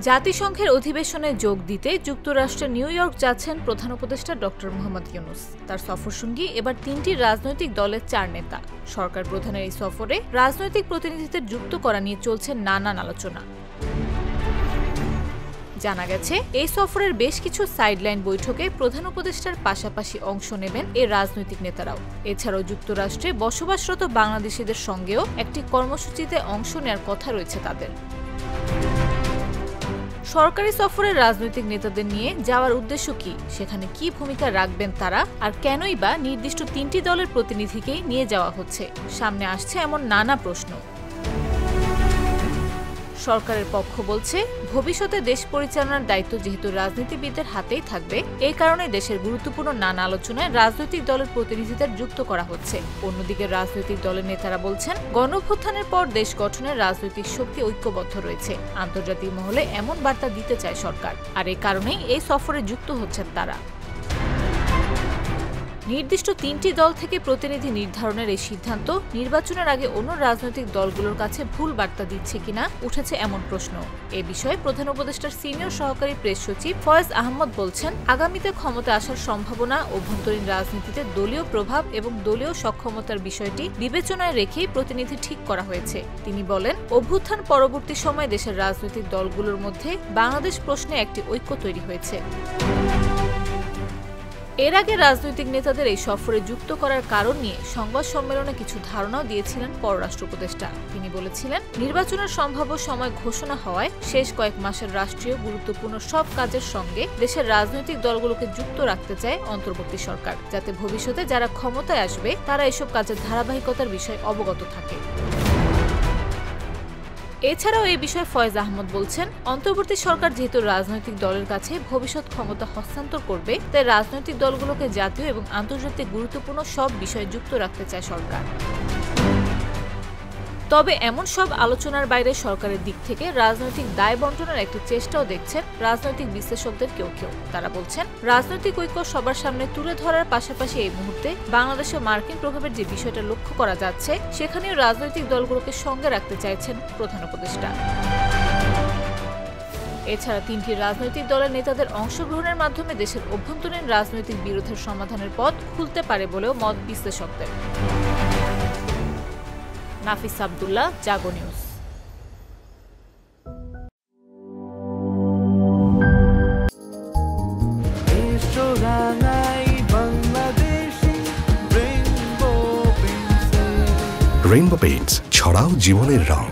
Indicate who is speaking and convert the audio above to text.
Speaker 1: জাতিসংঘের অধিবেশনে যোগ দিতে যুক্তরাষ্ট্রের নিউ ইয়র্ক যাচ্ছেন প্রধান উপদেষ্টা ডক্টর মোহাম্মদ ইউনূস। তার সফরসঙ্গী এবার ৩টি রাজনৈতিক দলের ৪ নেতা। সরকার প্রধানের এই সফরে রাজনৈতিক প্রতিনিধিদের যুক্ত করা নিয়ে চলছে নানান আলোচনা। জানা গেছে, এই সফরের বেশ কিছু সাইডলাইন বৈঠকে প্রধান উপদেষ্টার পাশাপাশি অংশ নেবেন এই রাজনৈতিক নেতারাও। এছাড়াও যুক্তরাষ্ট্রে বসবাসরত বাংলাদেশিদের সঙ্গেও একটি কর্মসূচিতে অংশ নেওয়ার কথা রয়েছে তাদের। সরকারি সফরের রাজনৈতিক নেতাদের নিয়ে যাওয়ার উদ্দেশ্য কি, সেখানে কি ভূমিকা রাখবেন তারা, আর কেনই বা নির্দিষ্ট ৩টি দলের প্রতিনিধিকেই নিয়ে যাওয়া হচ্ছে, সামনে আসছে এমন নানা প্রশ্ন। সরকারের পক্ষ বলছে, ভবিষ্যতে দেশ পরিচালনার দায়িত্ব যেহেতু রাজনীতিবিদদের হাতেই থাকবে, এই কারণে দেশের গুরুত্বপূর্ণ নানা আলোচনায় রাজনৈতিক দলের প্রতিনিধিদের যুক্ত করা হচ্ছে। অন্যদিকে রাজনৈতিক দলের নেতারা বলছেন, গণঅভ্যুত্থানের পর দেশ গঠনের রাজনৈতিক শক্তি ঐক্যবদ্ধ রয়েছে। আন্তর্জাতিক মহলে এমন বার্তা দিতে চায় সরকার, আর এই কারণেই এই সফরে যুক্ত হচ্ছেন তারা। নির্দিষ্ট ৩টি দল থেকে প্রতিনিধি নির্ধারণের এই সিদ্ধান্ত নির্বাচনের আগে অন্য রাজনৈতিক দলগুলোর কাছে ভুল বার্তা দিচ্ছে কিনা উঠেছে এমন প্রশ্ন। এ বিষয়ে প্রধান উপদেষ্টার সিনিয়র সহকারী প্রেস সচিব ফয়েজ আহমদ বলছেন, আগামীতে ক্ষমতা আসার সম্ভাবনা, অভ্যন্তরীণ রাজনীতিতে দলীয় প্রভাব এবং দলীয় সক্ষমতার বিষয়টি বিবেচনায় রেখেই প্রতিনিধি ঠিক করা হয়েছে। তিনি বলেন, অভ্যুত্থান পরবর্তী সময়ে দেশের রাজনৈতিক দলগুলোর মধ্যে বাংলাদেশ প্রশ্নে একটি ঐক্য তৈরি হয়েছে। এর আগে রাজনৈতিক নেতাদের এই সফরে যুক্ত করার কারণ নিয়ে সংবাদ সম্মেলনে কিছু ধারণাও দিয়েছিলেন পররাষ্ট্র উপদেষ্টা। তিনি বলেছিলেন, নির্বাচনের সম্ভাব্য সময় ঘোষণা হওয়ায় শেষ কয়েক মাসের রাষ্ট্রীয় গুরুত্বপূর্ণ সব কাজের সঙ্গে দেশের রাজনৈতিক দলগুলোকে যুক্ত রাখতে চায় অন্তর্বর্তী সরকার, যাতে ভবিষ্যতে যারা ক্ষমতায় আসবে তারা এসব কাজের ধারাবাহিকতার বিষয়ে অবগত থাকে। এছাড়াও এই বিষয়ে ফয়েজ আহমদ বলছেন, অন্তর্বর্তী সরকার যেহেতু রাজনৈতিক দলের কাছে ভবিষ্যৎ ক্ষমতা হস্তান্তর করবে, তাই রাজনৈতিক দলগুলোকে জাতীয় এবং আন্তর্জাতিক গুরুত্বপূর্ণ সব বিষয়ে যুক্ত রাখতে চায় সরকার। তবে এমন সব আলোচনার বাইরে সরকারের দিক থেকে রাজনৈতিক দায় বন্টনের একটি চেষ্টাও দেখছেন রাজনৈতিক বিশ্লেষকদের কেউ কেউ। তারা বলছেন, রাজনৈতিক ঐক্য সবার সামনে তুলে ধরার পাশাপাশি এই মুহূর্তে বাংলাদেশে মার্কিন প্রভাবের যে বিষয়টা লক্ষ্য করা যাচ্ছে, সেখানেও রাজনৈতিক দলগুলোকে সঙ্গে রাখতে চাইছেন প্রধান উপদেষ্টা। এছাড়া 3টি রাজনৈতিক দলের নেতাদের অংশগ্রহণের মাধ্যমে দেশের অভ্যন্তরীণ রাজনৈতিক বিরোধের সমাধানের পথ খুলতে পারে বলেও মত বিশ্লেষকদের। নাফিস আব্দুল্লাহ, জাগো নিউজ।
Speaker 2: রেইনবো পেইন্টস, ছড়াও জীবনের রং।